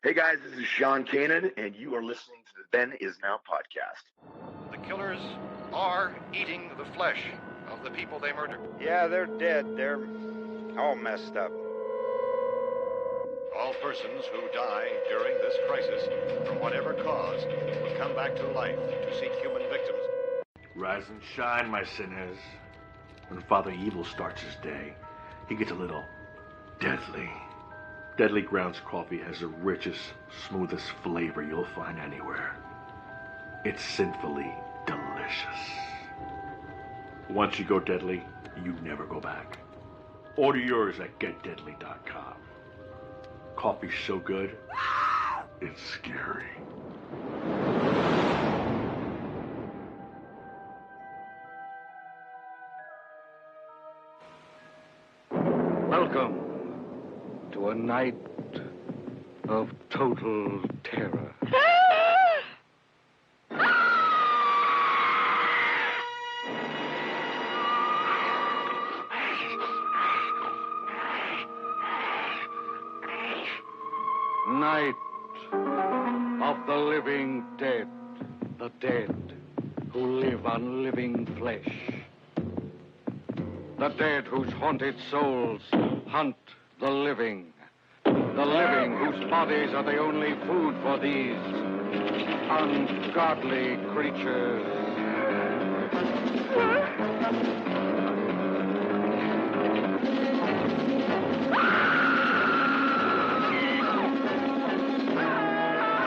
Hey guys, this is Sean Kanan, and you are listening to the Then Is Now podcast. The killers are eating the flesh of the people they murdered. Yeah, they're dead. They're all messed up. All persons who die during this crisis, from whatever cause, will come back to life to seek human victims. Rise and shine, my sinners. When Father Evil starts his day, he gets a little deadly. Deadly Grounds coffee has the richest, smoothest flavor you'll find anywhere. It's sinfully delicious. Once you go deadly, you never go back. Order yours at getdeadly.com. Coffee's so good, it's scary. Welcome to a night of total terror. Night of the living dead, the dead who live on living flesh. The dead whose haunted souls hunt the living whose bodies are the only food for these ungodly creatures.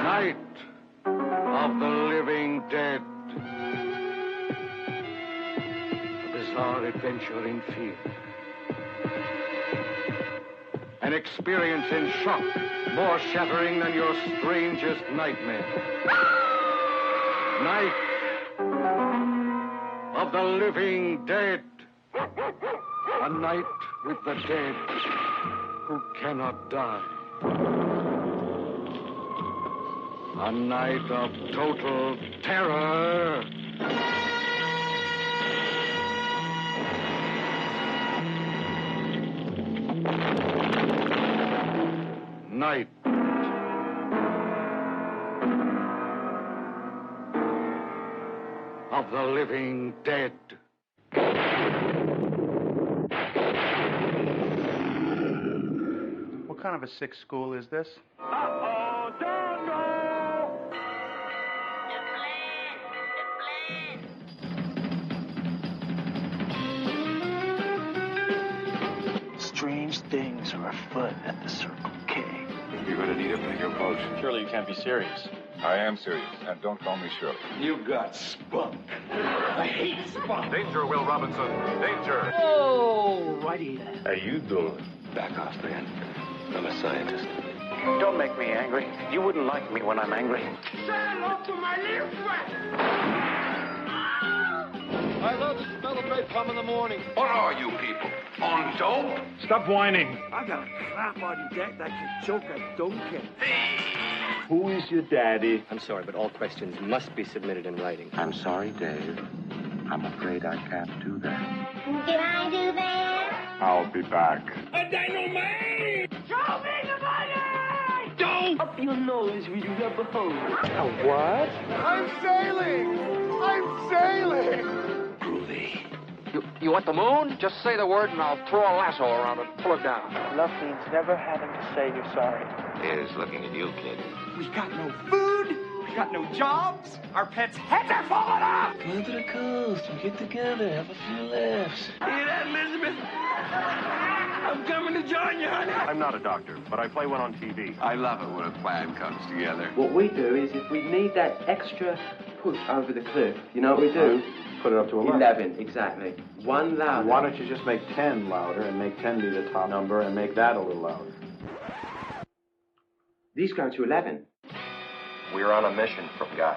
Night of the living dead. A bizarre adventure in fear. An experience in shock, more shattering than your strangest nightmare. Night of the living dead. A night with the dead who cannot die. A night of total terror. Night of the living dead. What kind of a sick school is this? Uh-oh, Django! Strange things are afoot at the Circle K. You're going to need a bigger boat. Surely you can't be serious. I am serious, and don't call me Shirley. You got spunk. I hate spunk. Danger, Will Robinson. Danger. Oh, righty. How you doing? Back off, man. I'm a scientist. Don't make me angry. You wouldn't like me when I'm angry. I love the smell of napalm in the morning. What are you people? On dope? Stop whining. I got a crap on deck that can choke a donkey. Who is your daddy? I'm sorry, but all questions must be submitted in writing. I'm sorry, Dave. I'm afraid I can't do that. Can I do that? I'll be back. A dynamite! Show me the money! Don't! Up your nose with your rubber hose. A what? I'm sailing! I'm sailing! Groovy. You want the moon? Just say the word and I'll throw a lasso around and pull it down. Love means never having to say you're sorry. Here's looking at you, kid. We got no food. We got no jobs. Our pets' heads are falling off. Come to the coast. We get together. Have a few laughs. Hear that, Elizabeth? I'm coming to join you, honey. I'm not a doctor, but I play one on TV. I love it when a plan comes together. What we do is if we need that extra push over the cliff, you know what we do? Put it up to 11, exactly. One louder. Why don't you just make 10 louder and make 10 be the top number and make that a little louder? These go to 11. We're on a mission from God.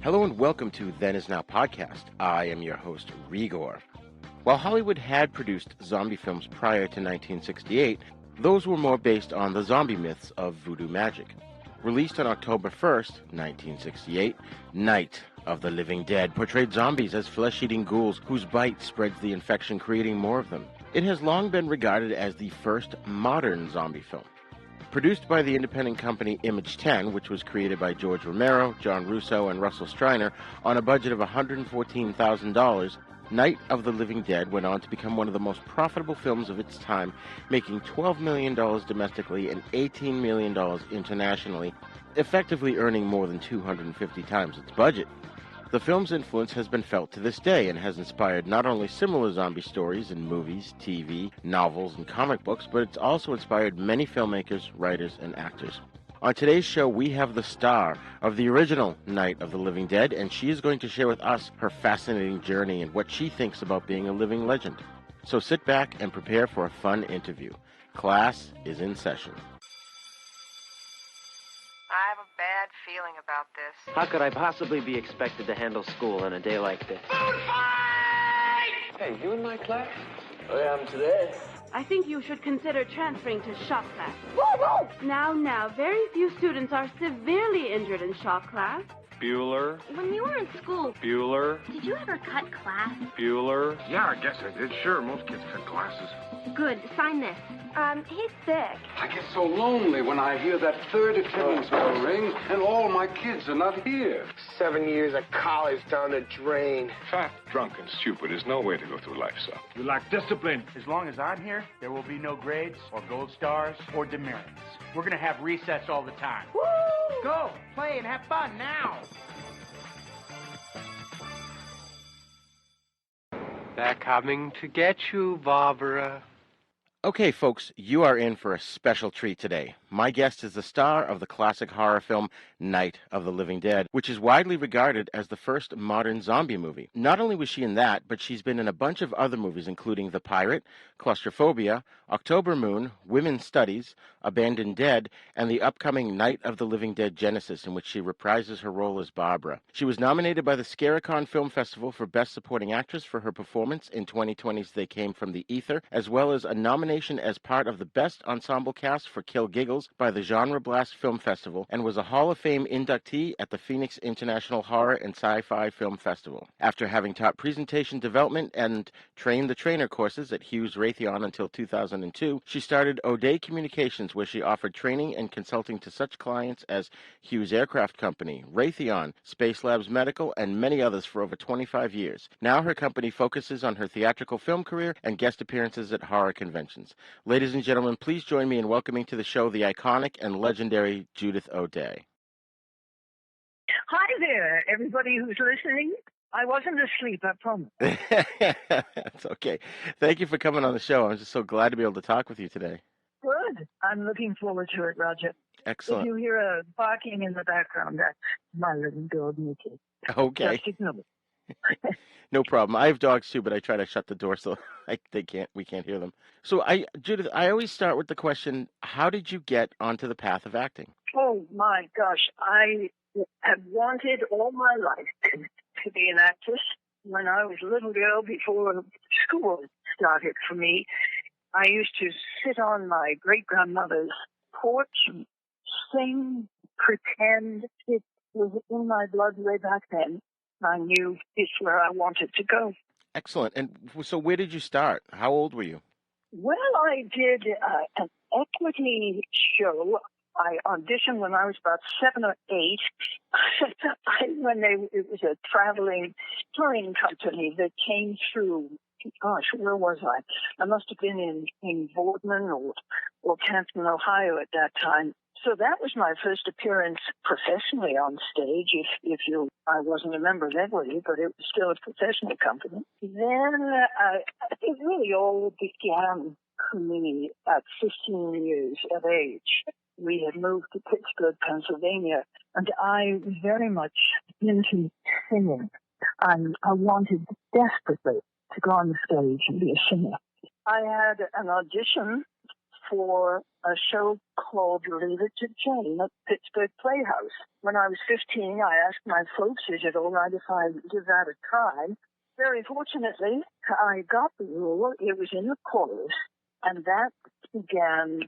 Hello and welcome to Then Is Now podcast. I am your host, Re-Gor. While Hollywood had produced zombie films prior to 1968, those were more based on the zombie myths of voodoo magic. Released on October 1st, 1968, Night of the Living Dead portrayed zombies as flesh-eating ghouls whose bite spreads the infection, creating more of them. It has long been regarded as the first modern zombie film. Produced by the independent company Image 10, which was created by George Romero, John Russo, and Russell Striner on a budget of $114,000, Night of the Living Dead went on to become one of the most profitable films of its time, making $12 million domestically and $18 million internationally, effectively earning more than 250 times its budget. The film's influence has been felt to this day and has inspired not only similar zombie stories in movies, TV, novels, and comic books, but it's also inspired many filmmakers, writers, and actors. On today's show, we have the star of the original Night of the Living Dead, and she is going to share with us her fascinating journey and what she thinks about being a living legend. So sit back and prepare for a fun interview. Class is in session. I have a bad feeling about this. How could I possibly be expected to handle school on a day like this? Food fight! Hey, you in my class? I am today. I think you should consider transferring to shop class. Woo! Now, very few students are severely injured in shop class. Bueller. When you were in school, Bueller. did you ever cut class? Bueller. Yeah, I guess I did. Sure, most kids cut classes. Good. Sign this. He's sick. I get so lonely when I hear that third attendance bell ring and all my kids are not here. 7 years of college down the drain. Fat, drunk, and stupid is no way to go through life, son. You lack discipline. As long as I'm here, there will be no grades or gold stars or demerits. We're going to have recess all the time. Woo! Go, play, and have fun now. They're coming to get you, Barbara. Okay, folks, you are in for a special treat today. My guest is the star of the classic horror film Night of the Living Dead, which is widely regarded as the first modern zombie movie. Not only was she in that, but she's been in a bunch of other movies, including The Pirate, Claustrophobia, October Moon, Women's Studies, Abandoned Dead, and the upcoming Night of the Living Dead Genesis, in which she reprises her role as Barbara. She was nominated by the Scaricon Film Festival for Best Supporting Actress for her performance in 2020's They Came from the Ether, as well as a nomination as part of the Best Ensemble Cast for Kill Giggles by the Genre Blast Film Festival, and was a Hall of Fame inductee at the Phoenix International Horror and Sci-Fi Film Festival. After having taught presentation development and trained the trainer courses at Hughes Raytheon until 2002, she started ODea Communications, where she offered training and consulting to such clients as Hughes Aircraft Company, Raytheon, Space Labs Medical, and many others for over 25 years. Now her company focuses on her theatrical film career and guest appearances at horror conventions. Ladies and gentlemen, please join me in welcoming to the show the iconic and legendary Judith O'Dea. Hi there, everybody who's listening. I wasn't asleep, I promise. That's okay. Thank you for coming on the show. I'm just so glad to be able to talk with you today. Good. I'm looking forward to it, Roger. Excellent. If you hear a barking in the background, that's my little dog, Nikki. Okay. Just ignore it. No problem. I have dogs too, but I try to shut the door so we can't hear them. So Judith, I always start with the question, how did you get onto the path of acting? Oh my gosh, I have wanted all my life to be an actress. When I was a little girl, before school started for me, I used to sit on my great-grandmother's porch and sing, pretend. It was in my blood way back then. I knew it's where I wanted to go. Excellent. And so where did you start? How old were you? Well, I did an equity show. I auditioned when I was about 7 or 8. It was a traveling touring company that came through. Gosh, where was I? I must have been in Boardman or Canton, Ohio at that time. So that was my first appearance professionally on stage. I wasn't a member of Equity, but it was still a professional company. Then I think really all began for me at 15 years of age. We had moved to Pittsburgh, Pennsylvania, and I was very much into singing. I wanted desperately to go on the stage and be a singer. I had an audition for a show called Leave It to Jane at Pittsburgh Playhouse. When I was 15, I asked my folks, is it all right if I give that a try? Very fortunately, I got the role. It was in the chorus, and that began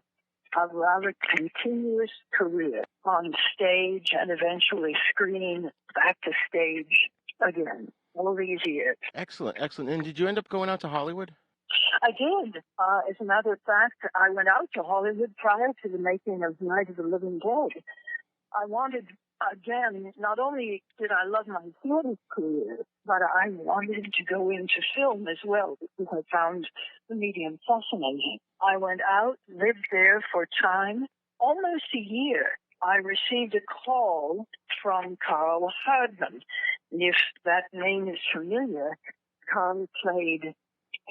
a rather continuous career on stage and eventually screen, back to stage again, all these years. Excellent, excellent. And did you end up going out to Hollywood? I did. As a matter of fact, I went out to Hollywood prior to the making of Night of the Living Dead. I wanted, again, not only did I love my theater career, but I wanted to go into film as well because I found the medium fascinating. I went out, lived there for a time, almost a year. I received a call from Carl Hardman. If that name is familiar, Carl played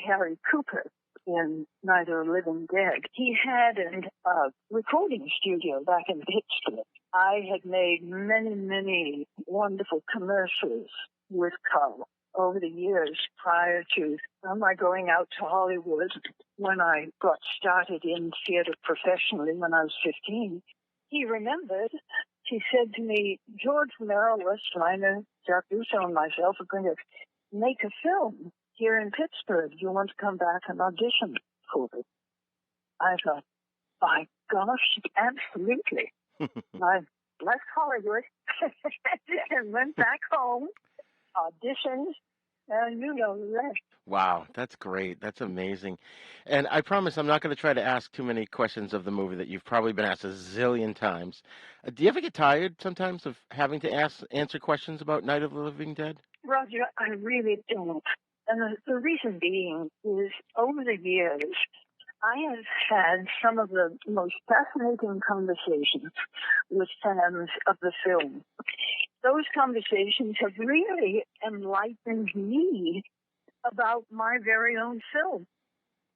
Harry Cooper in Night of the Living Dead. He had a recording studio back in Pittsburgh. I had made many, many wonderful commercials with Carl over the years prior to my going out to Hollywood when I got started in theater professionally when I was 15. He remembered, he said to me, George Romero, Wes Steiner, Jack Russo, and myself are going to make a film here in Pittsburgh. Do you want to come back and audition for it? I thought, by gosh, absolutely. I left Hollywood and went back home, auditioned, and you know the rest. Wow, that's great. That's amazing. And I promise I'm not going to try to ask too many questions of the movie that you've probably been asked a zillion times. Do you ever get tired sometimes of having to answer questions about Night of the Living Dead? Roger, I really don't. And the reason being is over the years, I have had some of the most fascinating conversations with fans of the film. Those conversations have really enlightened me about my very own film.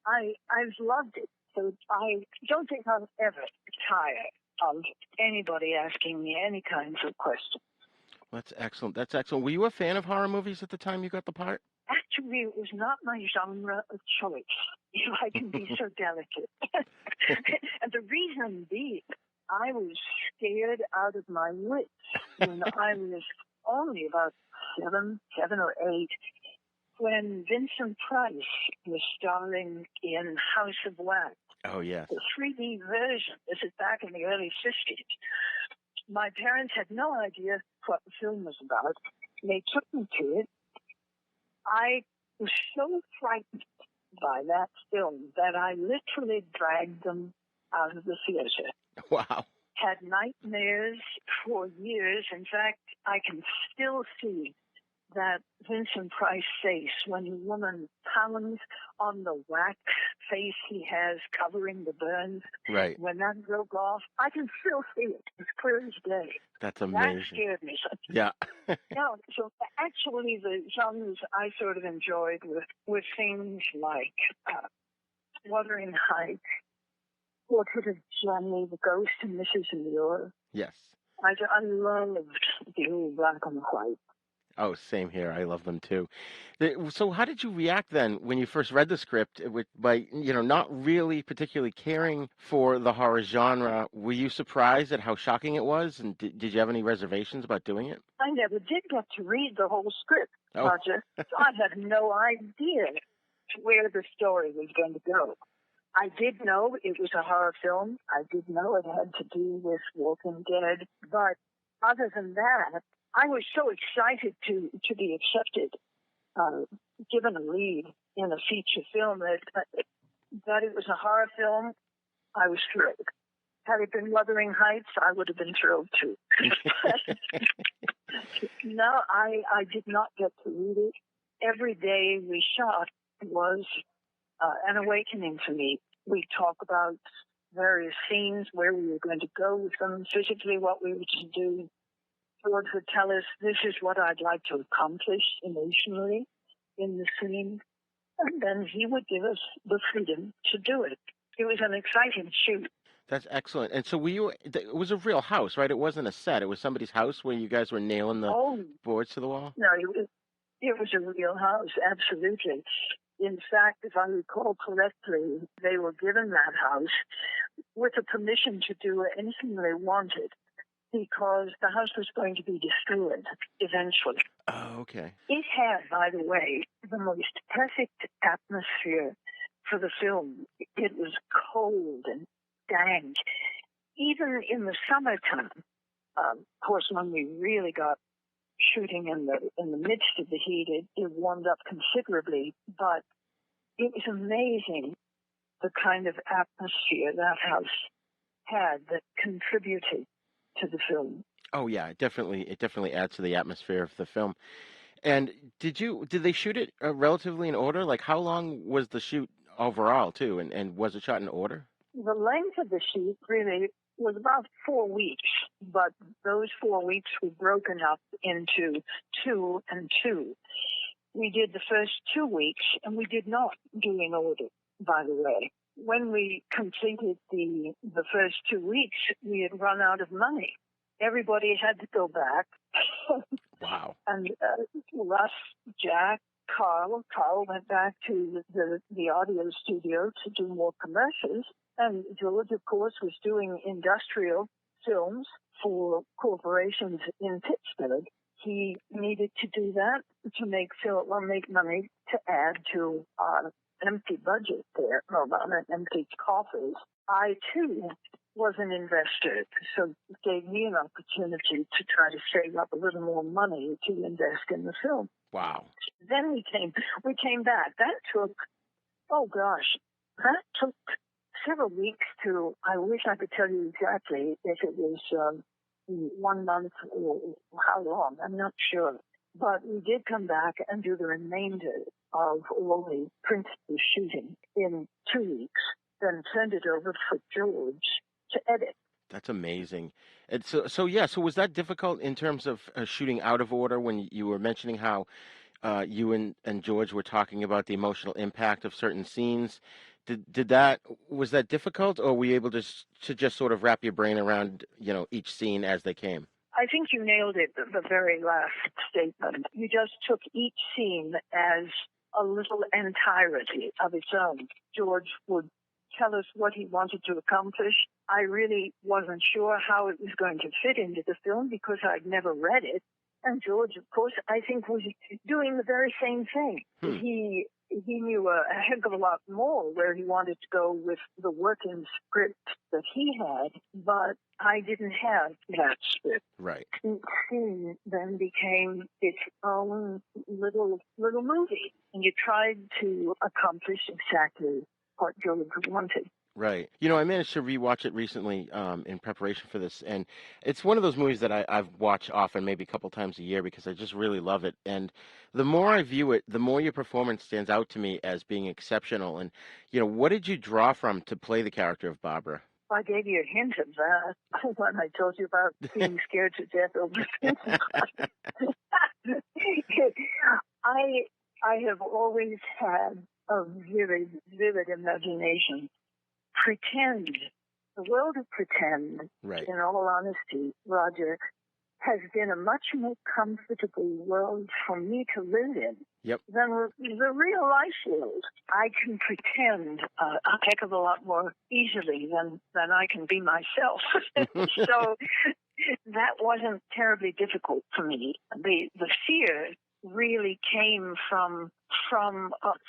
I've loved it. So I don't think I'll ever tire of anybody asking me any kinds of questions. That's excellent. That's excellent. Were you a fan of horror movies at the time you got the part? Actually, it was not my genre of choice, if I can be so delicate. And the reason being, I was scared out of my wits when I was only about seven or eight, when Vincent Price was starring in House of Wax. Oh, yes. The 3D version. This is back in the early 50s. My parents had no idea what the film was about. They took me to it. I was so frightened by that film that I literally dragged them out of the theater. Wow. Had nightmares for years. In fact, I can still see that Vincent Price face when a woman pounds on the wax face he has covering the burns. Right. When that broke off, I can still see it as clear as day. That's amazing. That scared me. Yeah. So actually the genres I sort of enjoyed were things like Wuthering Heights, Portrait of Jenny, The Ghost and Mrs. Muir. Yes. I loved the old black and white. Oh, same here. I love them too. So how did you react then when you first read the script by, not really particularly caring for the horror genre? Were you surprised at how shocking it was? And did you have any reservations about doing it? I never did get to read the whole script, Oh. Roger. I had no idea where the story was going to go. I did know it was a horror film. I did know it had to do with Walking Dead. But other than that, I was so excited to be accepted, given a lead in a feature film that it was a horror film. I was thrilled. Had it been Wuthering Heights, I would have been thrilled too. No, I did not get to read it. Every day we shot was an awakening for me. We talk about various scenes, where we were going to go with them, physically what we were to do. George would tell us, this is what I'd like to accomplish emotionally in the scene. And then he would give us the freedom to do it. It was an exciting shoot. That's excellent. And so it was a real house, right? It wasn't a set. It was somebody's house where you guys were nailing the boards to the wall? No, it was a real house, absolutely. In fact, if I recall correctly, they were given that house with the permission to do anything they wanted, because the house was going to be destroyed eventually. Oh, okay. It had, by the way, the most perfect atmosphere for the film. It was cold and stank. Even in the summertime, of course, when we really got shooting in the midst of the heat, it warmed up considerably. But it was amazing the kind of atmosphere that house had that contributed to the film. Oh yeah, it definitely adds to the atmosphere of the film. And did they shoot it relatively in order? Like how long was the shoot overall too? And was it shot in order? The length of the shoot really was about 4 weeks, but those 4 weeks were broken up into 2 and 2. We did the first 2 weeks, and we did not do in order, by the way. When we completed the first 2 weeks, we had run out of money. Everybody had to go back. Wow. And Russ, Jack, Carl went back to the audio studio to do more commercials. And George, of course, was doing industrial films for corporations in Pittsburgh. He needed to do that to make money to add to our empty budget there, empty coffers. I, too, was an investor, so it gave me an opportunity to try to save up a little more money to invest in the film. Wow. Then we came back. That took several weeks I wish I could tell you exactly if it was 1 month or how long. I'm not sure. But we did come back and do the remainder of all the principal shooting in 2 weeks, then send it over for George to edit. That's amazing. And so was that difficult in terms of shooting out of order when you were mentioning how you and George were talking about the emotional impact of certain scenes? Was that difficult, or were you able to just sort of wrap your brain around, each scene as they came? I think you nailed it, the very last statement. You just took each scene as a little entirety of its own. George would tell us what he wanted to accomplish. I really wasn't sure how it was going to fit into the film because I'd never read it. And George, of course, I think was doing the very same thing. He knew a heck of a lot more where he wanted to go with the working script that he had, but I didn't have that script. Right. Each scene then became its own little movie, and you tried to accomplish exactly what George wanted. Right. I managed to rewatch it recently in preparation for this, and it's one of those movies that I've watched often, maybe a couple times a year, because I just really love it. And the more I view it, the more your performance stands out to me as being exceptional. And, what did you draw from to play the character of Barbara? I gave you a hint of that when I told you about being scared to death over I have always had a vivid imagination. Pretend, the world of pretend, right, in all honesty, Roger, has been a much more comfortable world for me to live in than the real life world. I can pretend a heck of a lot more easily than I can be myself. So that wasn't terribly difficult for me. The fear really came from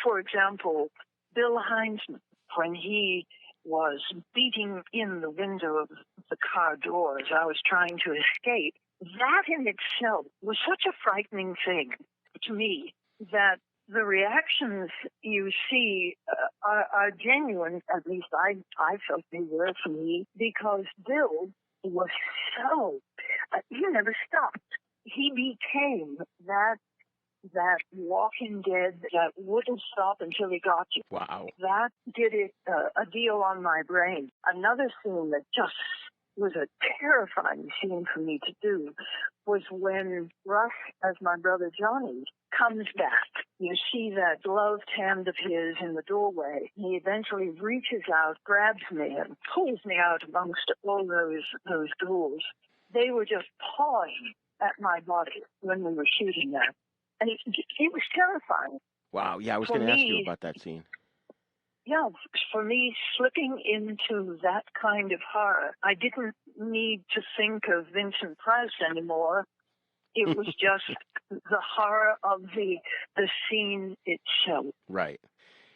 for example, Bill Heinzman, when he was beating in the window of the car door as I was trying to escape. That in itself was such a frightening thing to me that the reactions you see are genuine. At least I felt they were for me, because Bill was he never stopped. He became that Walking Dead that wouldn't stop until he got you. Wow. That did it a deal on my brain. Another scene that just was a terrifying scene for me to do was when Russ, as my brother Johnny, comes back. You see that gloved hand of his in the doorway. He eventually reaches out, grabs me, and pulls me out amongst all those ghouls. They were just pawing at my body when we were shooting that. And it was terrifying. Wow, yeah, I was going to ask you about that scene. Yeah, for me, slipping into that kind of horror, I didn't need to think of Vincent Price anymore. It was just the horror of the scene itself. Right.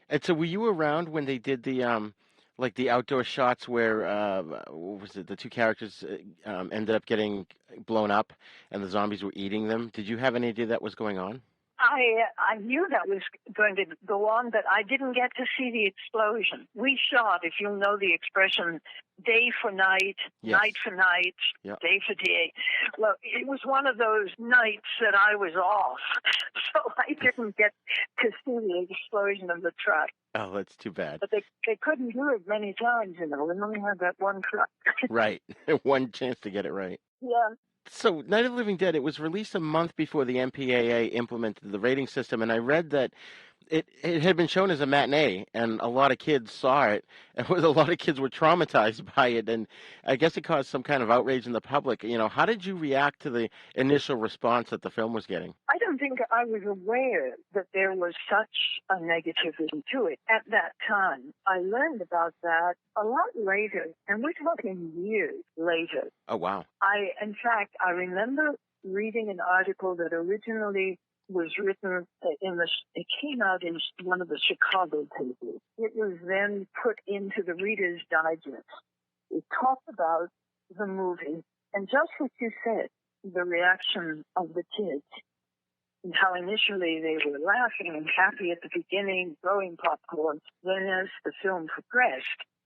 And so were you around when they did the Like the outdoor shots where, what was it, the two characters ended up getting blown up and the zombies were eating them. Did you have any idea that was going on? I knew that was going to go on, but I didn't get to see the explosion. We shot, if you'll know the expression, day for night, Yes. night for night, Yep. day for day. Well, it was one of those nights that I was off, so I didn't get to see the explosion of the truck. Oh, that's too bad. But they couldn't do it many times, you know. They only had that one truck. Right. One chance to get it right. Yeah. So, Night of the Living Dead, it was released a month before the MPAA implemented the rating system, and I read that it had been shown as a matinee, and a lot of kids saw it, and a lot of kids were traumatized by it, and I guess it caused some kind of outrage in the public. You know, how did you react to the initial response that the film was getting? I don't think I was aware that there was such a negativism to it at that time. I learned about that a lot later, and we're talking years later. Oh, wow. In fact, I remember reading an article that originally was written it came out in one of the Chicago papers. It was then put into the Reader's Digest. It talked about the movie, and just what you said, the reaction of the kids, and how initially they were laughing and happy at the beginning, throwing popcorn. Then as the film progressed,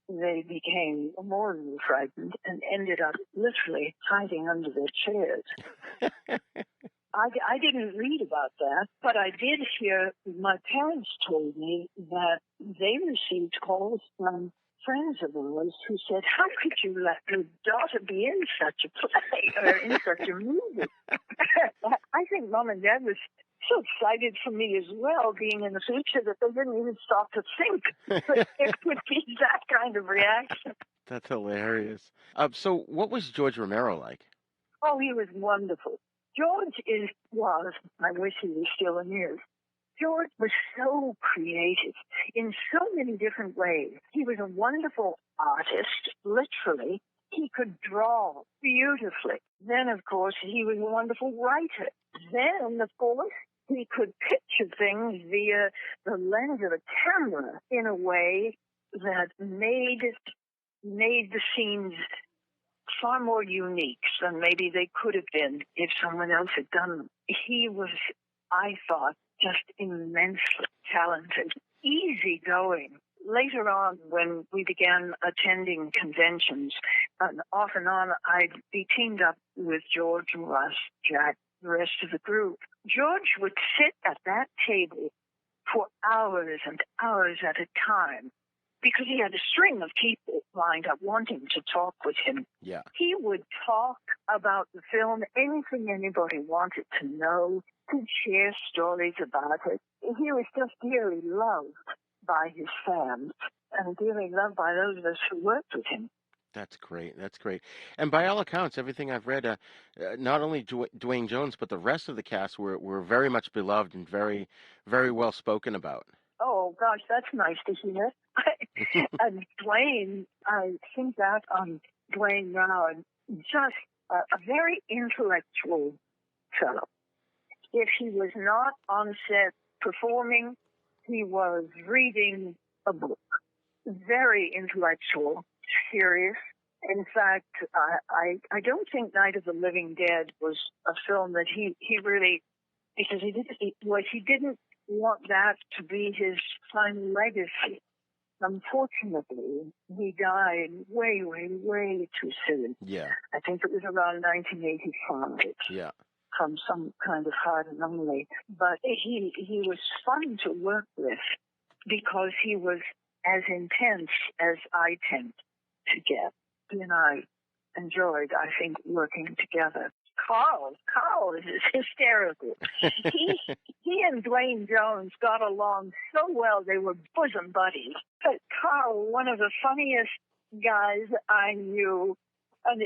they became more and more frightened and ended up literally hiding under their chairs. I didn't read about that, but I did hear my parents told me that they received calls from friends of ours who said, how could you let your daughter be in such a play or in such a movie? I think Mom and Dad was so excited for me as well, being in the future, that they didn't even stop to think that it would be that kind of reaction. That's hilarious. So what was George Romero like? Oh, he was wonderful. George I wish he was still in years. George was so creative in so many different ways. He was a wonderful artist, literally. He could draw beautifully. Then, of course, he was a wonderful writer. Then, of course, he could picture things via the lens of a camera in a way that made the scenes far more unique than maybe they could have been if someone else had done them. He was, I thought, just immensely talented, easygoing. Later on, when we began attending conventions, off and on, I'd be teamed up with George and Russ, Jack, the rest of the group. George would sit at that table for hours and hours at a time, because he had a string of people lined up wanting to talk with him. Yeah. He would talk about the film, anything anybody wanted to know, could share stories about it. He was just dearly loved by his fans and dearly loved by those of us who worked with him. That's great. That's great. And by all accounts, everything I've read, not only Dwayne Jones, but the rest of the cast were very much beloved and very, very well spoken about. Oh, gosh, that's nice to hear. And Dwayne, I think back on Dwayne now, and just a very intellectual fellow. If he was not on set performing, he was reading a book. Very intellectual, serious. In fact, I don't think Night of the Living Dead was a film that he really, because he didn't want that to be his final legacy. Unfortunately, he died way, way, way too soon. Yeah. I think it was around 1985. Yeah. From some kind of heart anomaly. But he was fun to work with because he was as intense as I tend to get. He and I enjoyed, I think, working together. Carl is hysterical. He and Dwayne Jones got along so well, they were bosom buddies. But Carl, one of the funniest guys I knew, and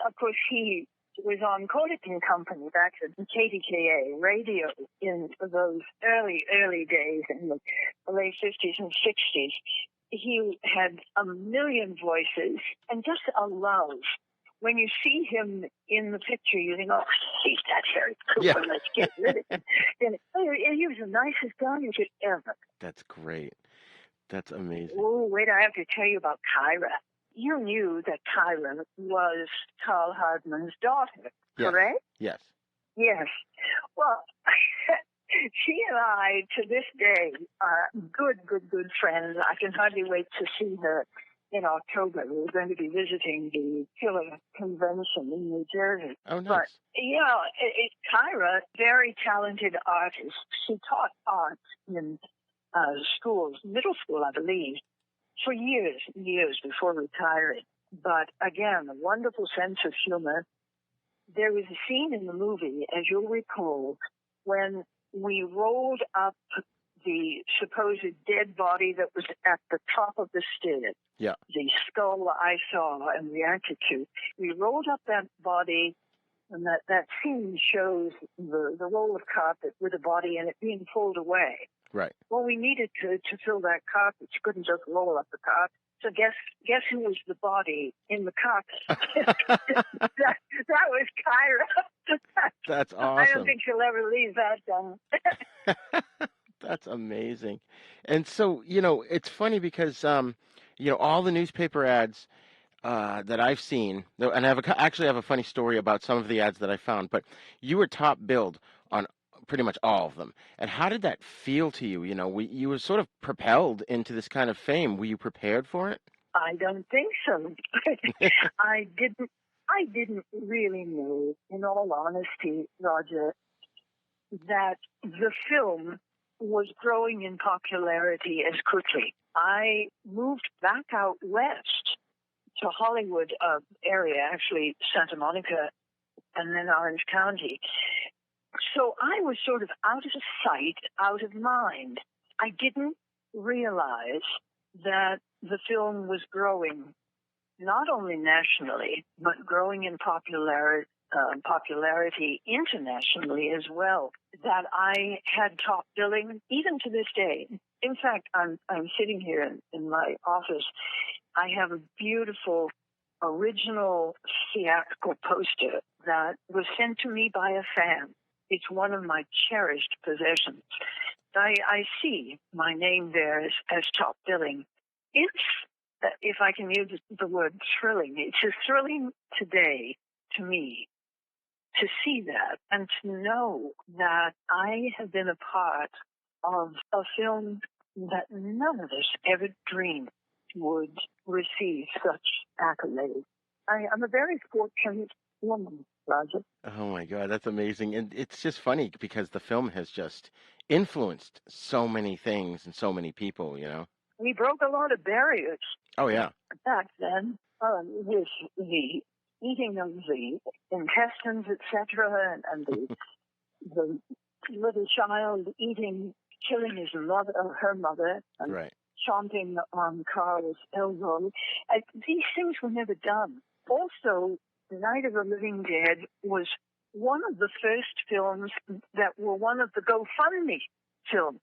of course he was on Kodak and Company back at KDKA radio in those early days in the late 50s and 60s. He had a million voices and just a love. When you see him in the picture, you think, oh, he's that Harry Cooper, yeah. Let's get rid of him. And he was the nicest guy you could ever. That's great. That's amazing. Oh, wait, I have to tell you about Kyra. You knew that Kyra was Carl Hardman's daughter, correct? Yes. Yes. Well, she and I, to this day, are good friends. I can hardly wait to see her in October. We're going to be visiting the Killer Convention in New Jersey. Oh, nice. But, Kyra, very talented artist. She taught art in schools, middle school, I believe, for years before retiring. But again, a wonderful sense of humor. There was a scene in the movie, as you'll recall, when we rolled up the supposed dead body that was at the top of the stairs. Yeah. The skull I saw and reacted to. We rolled up that body, and that scene shows the roll of carpet with the body and it being pulled away. Right. Well, we needed to fill that carpet. You couldn't just roll up the carpet. So guess who was the body in the carpet? that was Kyra. That's awesome. I don't think she'll ever leave that done. That's amazing. And so, it's funny because, all the newspaper ads that I've seen, and I have a funny story about some of the ads that I found, but you were top billed on pretty much all of them. And how did that feel to you? You were sort of propelled into this kind of fame. Were you prepared for it? I don't think so. I didn't really know, in all honesty, Roger, that the film was growing in popularity as quickly. I moved back out west to Hollywood area, actually Santa Monica and then Orange County. So I was sort of out of sight, out of mind. I didn't realize that the film was growing, not only nationally, but growing in popularity internationally as well, that I had top billing even to this day. In fact, I'm sitting here in my office. I have a beautiful original theatrical poster that was sent to me by a fan. It's one of my cherished possessions. I see my name there as top billing. It's, if I can use the word thrilling, it's as thrilling today to me to see that and to know that I have been a part of a film that none of us ever dreamed would receive such accolades. I'm a very fortunate woman, Roger. Oh my God, that's amazing. And it's just funny because the film has just influenced so many things and so many people, We broke a lot of barriers. Oh, yeah. Back then, with the eating of the intestines, etc., and the little child killing his mother, her mother, and right. chomping on Carl's elbow. These things were never done. Also, Night of the Living Dead was one of the first films that were one of the GoFundMe films.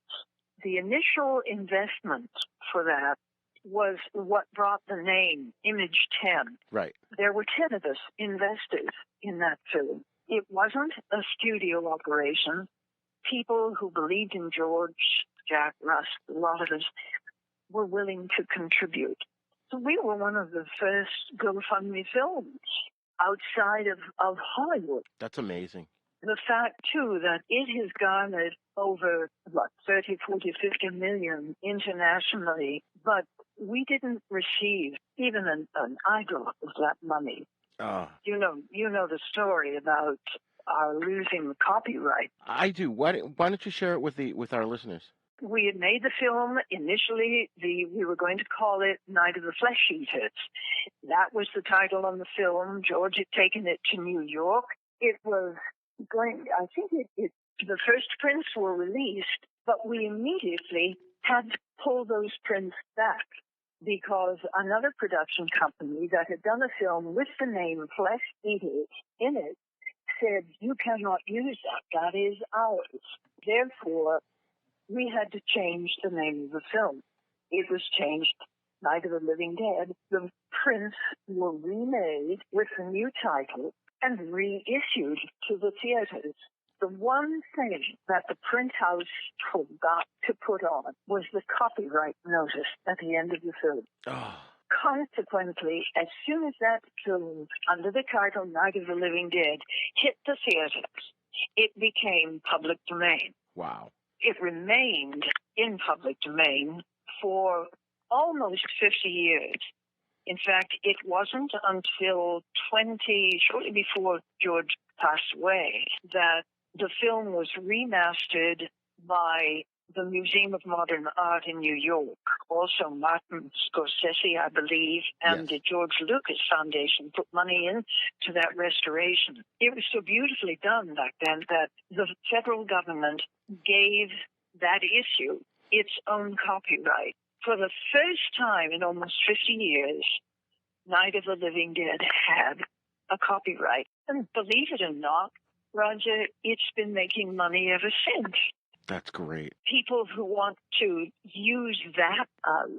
The initial investment for that was what brought the name Image 10. Right. There were 10 of us investors in that film. It wasn't a studio operation. People who believed in George, Jack, Russ, a lot of us were willing to contribute. So we were one of the first GoFundMe films outside of Hollywood. That's amazing. The fact, too, that it has garnered over, 30, 40, 50 million internationally, but we didn't receive even an eyedrop of that money. Oh. You know the story about our losing the copyright. I do. Why don't you share it with our listeners? We had made the film. Initially, we were going to call it Night of the Flesh Eaters. That was the title on the film. George had taken it to New York. It was going, I think the first prints were released, but we immediately had to pull those prints back because another production company that had done a film with the name Flesh Eaters in it said, you cannot use that. That is ours. Therefore, we had to change the name of the film. It was changed Night of the Living Dead. The prints were remade with the new title and reissued to the theaters. The one thing that the print house forgot to put on was the copyright notice at the end of the film. Oh. Consequently, as soon as that film, under the title Night of the Living Dead, hit the theaters, it became public domain. Wow. It remained in public domain for almost 50 years. In fact, it wasn't until shortly before George passed away, that the film was remastered by the Museum of Modern Art in New York, also Martin Scorsese, I believe, and the George Lucas Foundation put money into that restoration. It was so beautifully done back then that the federal government gave that issue its own copyright. For the first time in almost 50 years, Night of the Living Dead had a copyright. And believe it or not, Roger, it's been making money ever since. That's great. People who want to use that,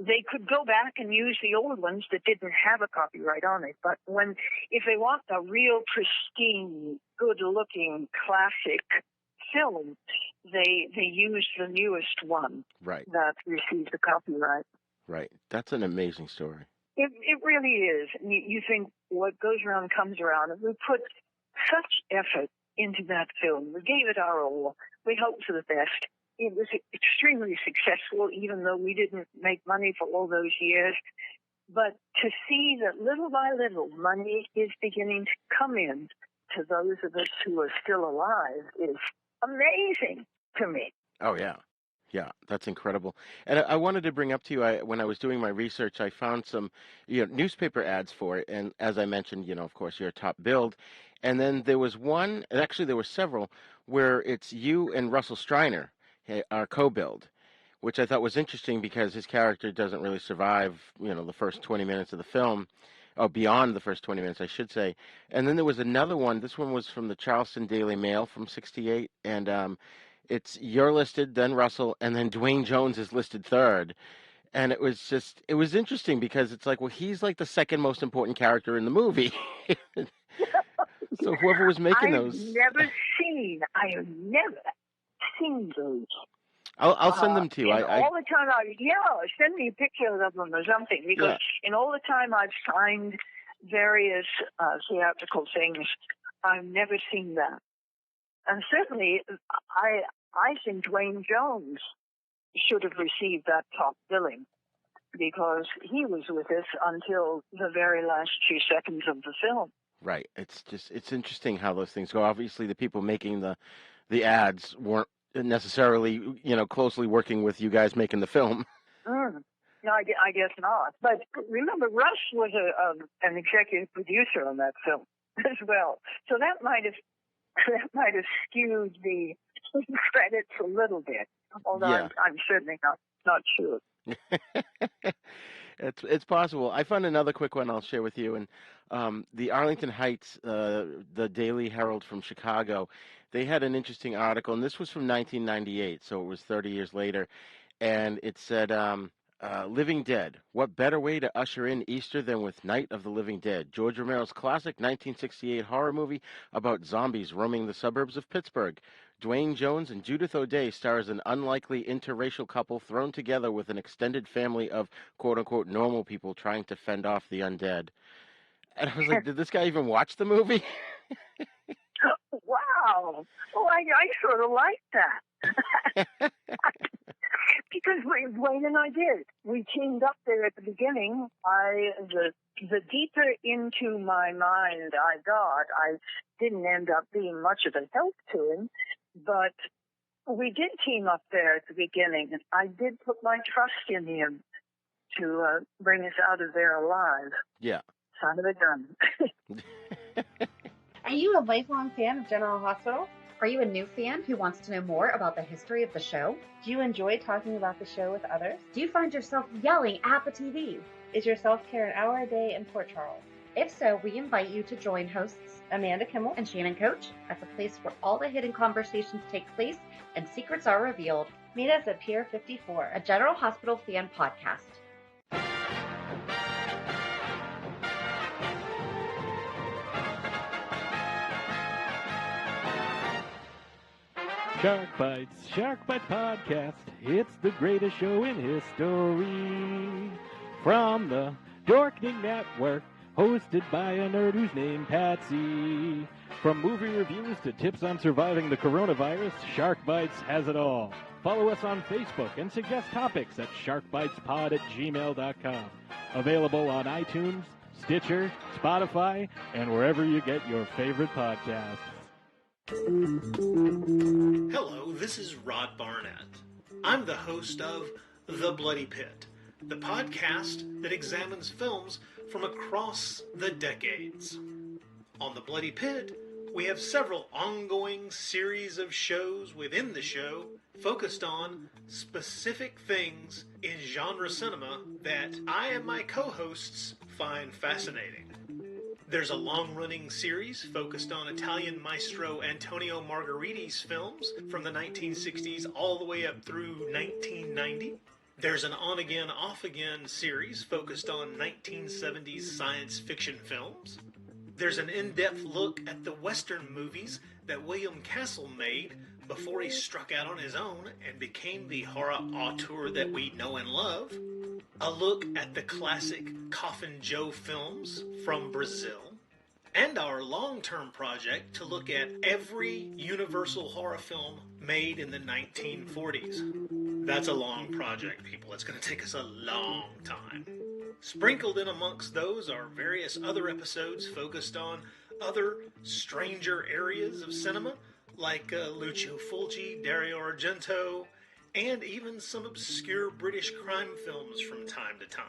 they could go back and use the old ones that didn't have a copyright on it. But if they want a real pristine, good-looking, classic film, they use the newest one that received the copyright. Right. That's an amazing story. It really is. You think what goes around comes around. And we put such effort into that film. We gave it our all. We hoped for the best. It was extremely successful, even though we didn't make money for all those years. But to see that little by little money is beginning to come in to those of us who are still alive is amazing to me. Oh, yeah. Yeah, that's incredible. And I wanted to bring up to you, when I was doing my research, I found some newspaper ads for it. And as I mentioned, of course, you're a top billed. And then there was one, and actually there were several, where it's you and Russell Streiner are co-billed, which I thought was interesting because his character doesn't really survive, the first 20 minutes of the film, or beyond the first 20 minutes, I should say. And then there was another one. This one was from the Charleston Daily Mail from '68, and it's you're listed, then Russell, and then Dwayne Jones is listed third. And it was interesting because it's like, well, he's like the second most important character in the movie. So whoever was making those... I have never seen those. I'll send them to you. All the time, send me pictures of them or something, because in all the time I've signed various theatrical things, I've never seen that. And certainly, I think Dwayne Jones should have received that top billing, because he was with us until the very last few seconds of the film. Right. It's interesting how those things go. Obviously, the people making the ads weren't necessarily, closely working with you guys making the film. No, I guess not. But remember, Russ was an executive producer on that film as well. So that might have skewed the credits a little bit, although I'm certainly not sure. It's possible. I found another quick one I'll share with you. And the Arlington Heights, the Daily Herald from Chicago, they had an interesting article, and this was from 1998, so it was 30 years later. And it said, Living Dead. What better way to usher in Easter than with Night of the Living Dead? George Romero's classic 1968 horror movie about zombies roaming the suburbs of Pittsburgh. Dwayne Jones and Judith O'Dea star as an unlikely interracial couple thrown together with an extended family of quote-unquote normal people trying to fend off the undead. And I was like, did this guy even watch the movie? Wow. Well, I sort of like that. Because Wayne and I did. We teamed up there at the beginning. The deeper into my mind I got, I didn't end up being much of a help to him, but we did team up there at the beginning. I did put my trust in him to bring us out of there alive. Yeah. Son of a gun. Are you a lifelong fan of General Hospital? Are you a new fan who wants to know more about the history of the show? Do you enjoy talking about the show with others? Do you find yourself yelling at the TV? Is your self-care an hour a day in Port Charles? If so, we invite you to join hosts Amanda Kimmel and Shannon Coach at the place where all the hidden conversations take place and secrets are revealed. Meet us at Pier 54, a General Hospital fan podcast. Shark Bites Podcast. It's the greatest show in history. From the Dorkening Network, hosted by a nerd who's named Patsy. From movie reviews to tips on surviving the coronavirus, Shark Bites has it all. Follow us on Facebook and suggest topics at sharkbitespod@gmail.com. Available on iTunes, Stitcher, Spotify, and wherever you get your favorite podcasts. Hello, this is Rod Barnett. I'm the host of The Bloody Pit, the podcast that examines films from across the decades. On The Bloody Pit, we have several ongoing series of shows within the show focused on specific things in genre cinema that I and my co-hosts find fascinating. There's a long-running series focused on Italian maestro Antonio Margheriti's films from the 1960s all the way up through 1990. There's an on-again, off-again series focused on 1970s science fiction films. There's an in-depth look at the Western movies that William Castle made before he struck out on his own and became the horror auteur that we know and love. A look at the classic Coffin Joe films from Brazil. And our long-term project to look at every Universal horror film made in the 1940s. That's a long project, people. It's going to take us a long time. Sprinkled in amongst those are various other episodes focused on other stranger areas of cinema, like Lucio Fulci, Dario Argento, and even some obscure British crime films from time to time.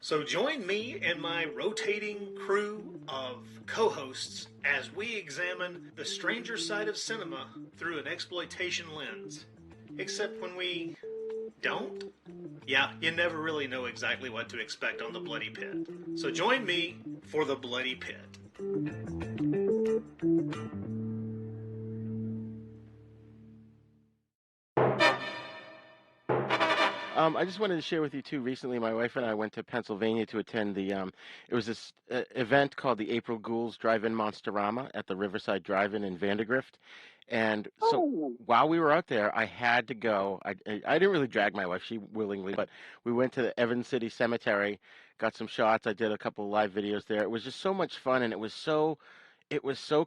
So join me and my rotating crew of co-hosts as we examine the stranger side of cinema through an exploitation lens. Except when we don't? Yeah, you never really know exactly what to expect on The Bloody Pit. So join me for The Bloody Pit. I just wanted to share with you, too, recently my wife and I went to Pennsylvania to attend it was this event called the April Ghouls Drive-In Monsterama at the Riverside Drive-In in Vandergrift. And so while we were out there, I had to go. I didn't really drag my wife, she willingly, but we went to the Evans City Cemetery, got some shots. I did a couple of live videos there. It was just so much fun, and it was so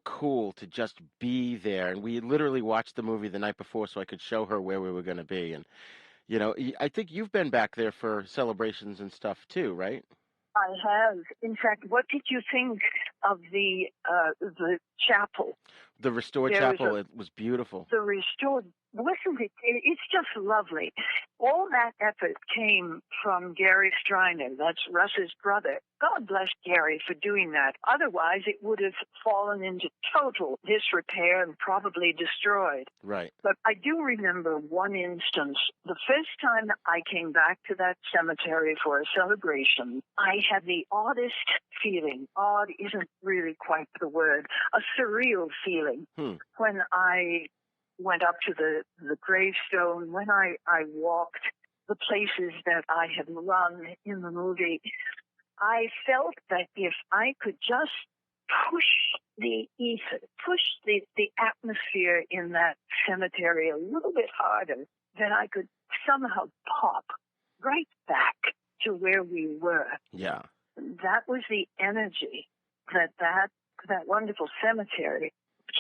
cool to just be there. And we literally watched the movie the night before so I could show her where we were going to be. And you know, I think you've been back there for celebrations and stuff too, right? I have. In fact, what did you think of the chapel? The restored chapel, it was beautiful. The restored, wasn't it? It's just lovely. All that effort came from Gary Striner, that's Russ's brother. God bless Gary for doing that. Otherwise, it would have fallen into total disrepair and probably destroyed. Right. But I do remember one instance. The first time I came back to that cemetery for a celebration, I had the oddest feeling. Odd isn't really quite the word. A surreal feeling when I went up to the gravestone, when I walked the places that I had run in the movie. I felt that if I could just push the ether, push the atmosphere in that cemetery a little bit harder, then I could somehow pop right back to where we were. Yeah. That was the energy that wonderful cemetery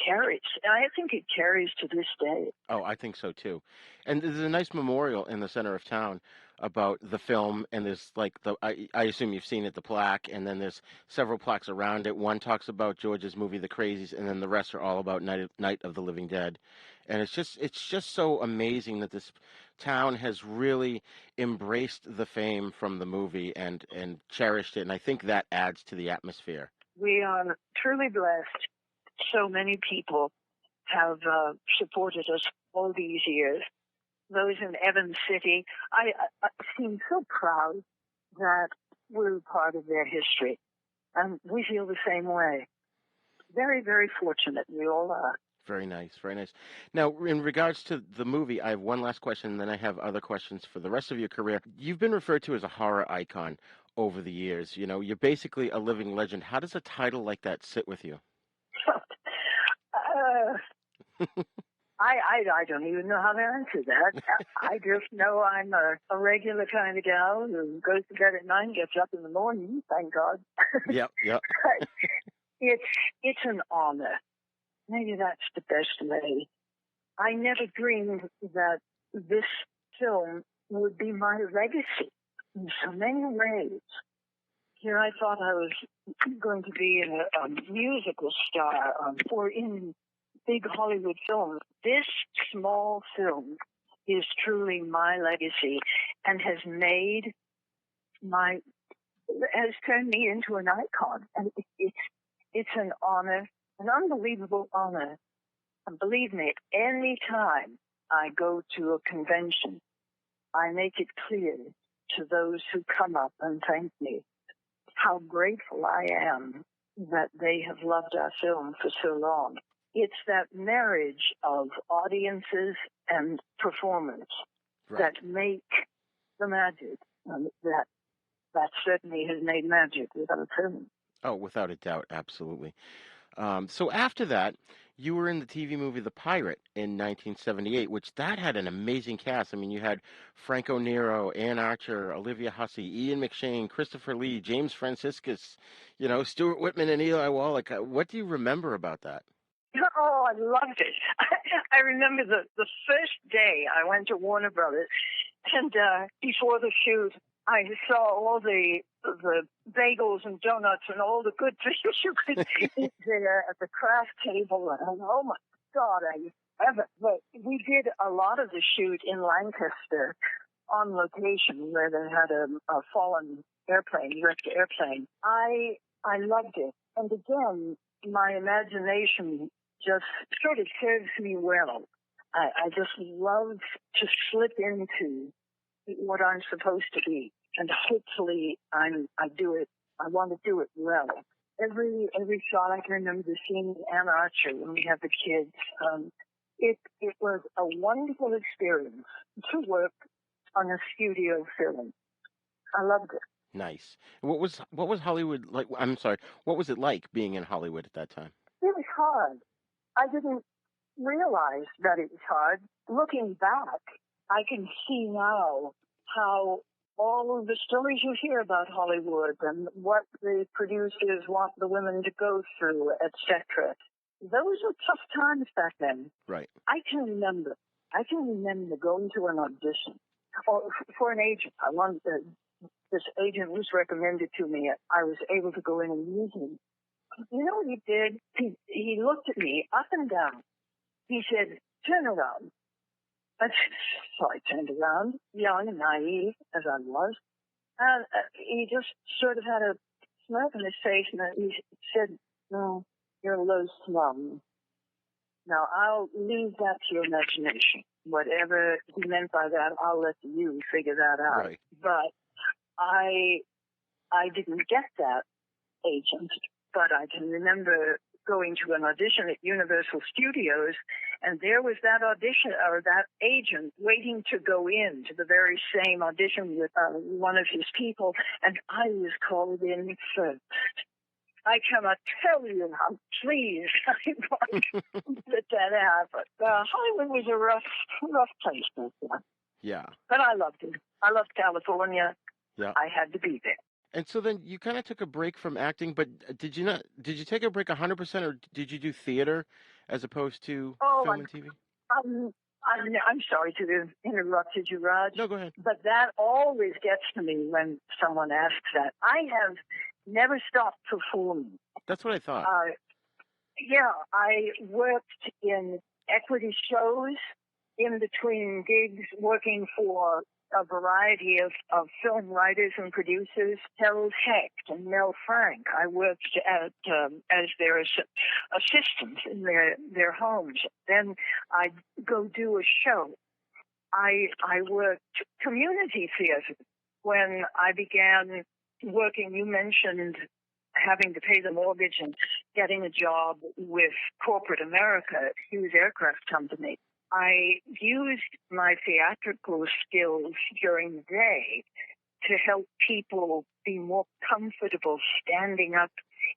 carries. And I think it carries to this day. Oh, I think so too. And there's a nice memorial in the center of town about the film, and there's like I assume you've seen it, the plaque, and then there's several plaques around it. One talks about George's movie The Crazies, and then the rest are all about Night of the Living Dead. And it's just so amazing that this town has really embraced the fame from the movie and cherished it, and I think that adds to the atmosphere. We are truly blessed. So many people have supported us all these years. Those in Evans City, I seem so proud that we're part of their history. And we feel the same way. Very, very fortunate. We all are. Very nice, very nice. Now, in regards to the movie, I have one last question, and then I have other questions for the rest of your career. You've been referred to as a horror icon over the years. You know, you're basically a living legend. How does a title like that sit with you? I don't even know how to answer that. I just know I'm a regular kind of gal who goes to bed at 9, gets up in the morning, thank God. Yep. It's an honor. Maybe that's the best way. I never dreamed that this film would be my legacy in so many ways. Here I thought I was going to be a musical star or in big Hollywood films. This small film is truly my legacy and has turned me into an icon. And it's an honor, an unbelievable honor. And believe me, any time I go to a convention, I make it clear to those who come up and thank me how grateful I am that they have loved our film for so long. It's that marriage of audiences and performance that make the magic. And that certainly has made magic with our film. Oh, without a doubt, absolutely. So after that, you were in the TV movie The Pirate in 1978, which that had an amazing cast. I mean, you had Franco Nero, Ann Archer, Olivia Hussey, Ian McShane, Christopher Lee, James Franciscus, Stuart Whitman and Eli Wallach. What do you remember about that? Oh, I loved it. I remember the first day I went to Warner Brothers, and before the shoot, I saw all the bagels and donuts and all the good things you could eat there at the craft table. And oh my God, but we did a lot of the shoot in Lancaster on location where they had a fallen airplane, wrecked airplane. I loved it. And again, my imagination just sort of serves me well. I just love to slip into what I'm supposed to be, and hopefully I do it. I want to do it well. Every shot I can remember seeing Ann Archer when we had the kids. It was a wonderful experience to work on a studio film. I loved it. Nice. What was Hollywood like? I'm sorry. What was it like being in Hollywood at that time? It was hard. I didn't realize that it was hard. Looking back, I can see now how all of the stories you hear about Hollywood and what the producers want the women to go through, etc. Those were tough times back then. Right. I can remember going to an audition for an agent. This agent was recommended to me. I was able to go in and meet him. You know what he did? He looked at me up and down. He said, "Turn around." So I turned around, young and naive as I was, and he just sort of had a smirk on his face, and he said, "No, you're low slung." Now, I'll leave that to your imagination. Whatever he meant by that, I'll let you figure that out. Right. But I didn't get that agent, but I can remember going to an audition at Universal Studios, and there was that audition, or that agent, waiting to go in to the very same audition with one of his people, and I was called in first. I cannot tell you how pleased I was that happened. Hollywood was a rough place back then. Yeah. But I loved it. I loved California. Yeah. I had to be there. And so then you kind of took a break from acting, but did you take a break 100%, or did you do theater as opposed to film and TV? I'm sorry to have interrupted you, Raj. No, go ahead. But that always gets to me when someone asks that. I have never stopped performing. That's what I thought. I worked in equity shows in between gigs, working for a variety of film writers and producers, Harold Hecht and Mel Frank. I worked as their assistants in their homes. Then I'd go do a show. I worked community theater when I began working. You mentioned having to pay the mortgage and getting a job with corporate America, Hughes Aircraft Company. I used my theatrical skills during the day to help people be more comfortable standing up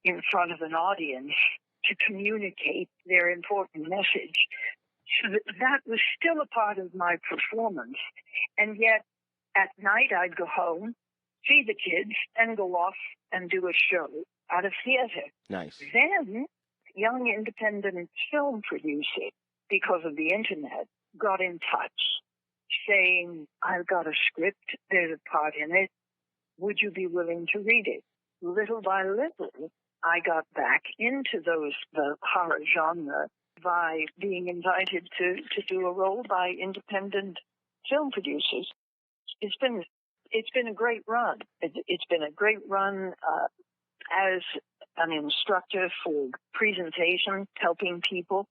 in front of an audience to communicate their important message. So that was still a part of my performance. And yet, at night, I'd go home, feed the kids, and go off and do a show at a theater. Nice. Then, young independent film producers, because of the internet, got in touch saying, I've got a script, there's a part in it, would you be willing to read it? Little by little, I got back into the horror genre by being invited to do a role by independent film producers. It's been a great run. It's been a great run as an instructor for presentation, helping people,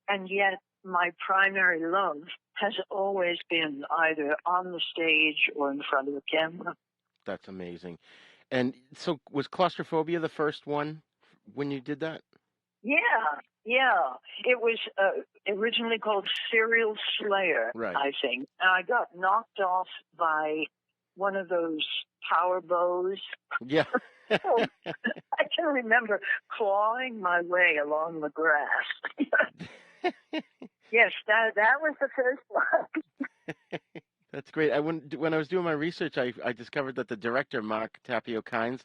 and yet my primary love has always been either on the stage or in front of the camera. That's amazing. And so was Claustrophobia the first one when you did that? Yeah. It was originally called Serial Slayer, right. I think. And I got knocked off by one of those power bows. Yeah. I can remember clawing my way along the grass. Yes, that was the first one. That's great. When I was doing my research, I discovered that the director, Mark Tapio-Kynes,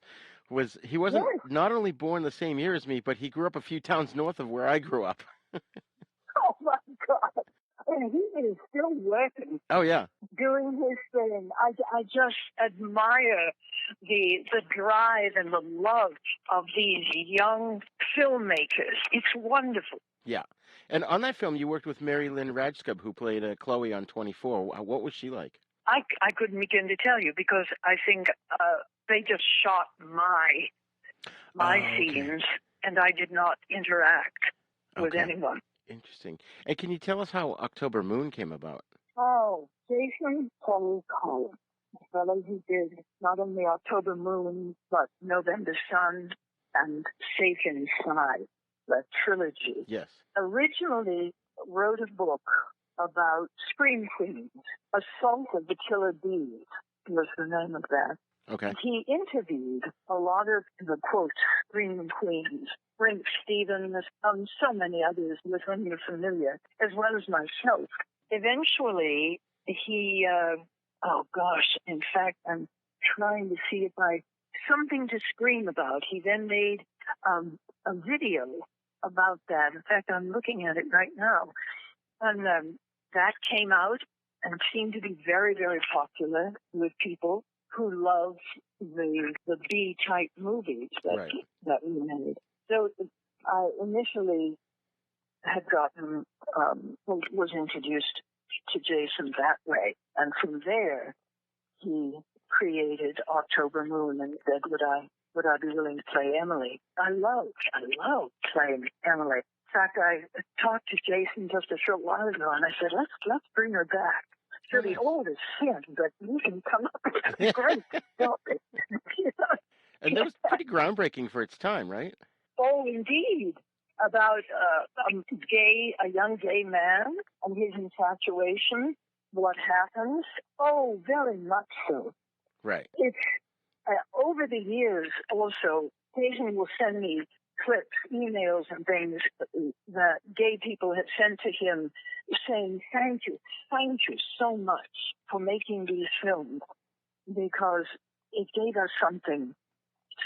wasn't not only born the same year as me, but he grew up a few towns north of where I grew up. Oh my God! And he is still working. Oh yeah, doing his thing. I just admire the drive and the love of these young filmmakers. It's wonderful. Yeah. And on that film, you worked with Mary Lynn Rajskub, who played Chloe on 24. What was she like? I couldn't begin to tell you because I think they just shot my scenes, and I did not interact with anyone. Interesting. And can you tell us how October Moon came about? Oh, Jason Paul Collins, the fellow who did not only October Moon, but November Sun and Safe Inside, the trilogy. Yes. Originally wrote a book about Scream Queens. Assault of the Killer Bees was the name of that. Okay. He interviewed a lot of the, quote, Scream Queens, Brink Stevens, so many others with whom you're familiar, as well as myself. Eventually, he, in fact, I'm trying to see if something to scream about. He then made a video about that. In fact, I'm looking at it right now. And that came out and seemed to be very, very popular with people who love the B-type movies that we made. So I initially had was introduced to Jason that way. And from there, he created October Moon and said, would I be willing to play Emily? I love playing Emily. In fact, I talked to Jason just a short while ago, and I said, let's bring her back. She'll be old as sin, but you can come up with a great story. And that was pretty groundbreaking for its time, right? Oh, indeed. About a young gay man and his infatuation, what happens. Oh, very much so. Right. It's over the years also, Jason will send me clips, emails, and things that gay people have sent to him saying, thank you so much for making these films, because it gave us something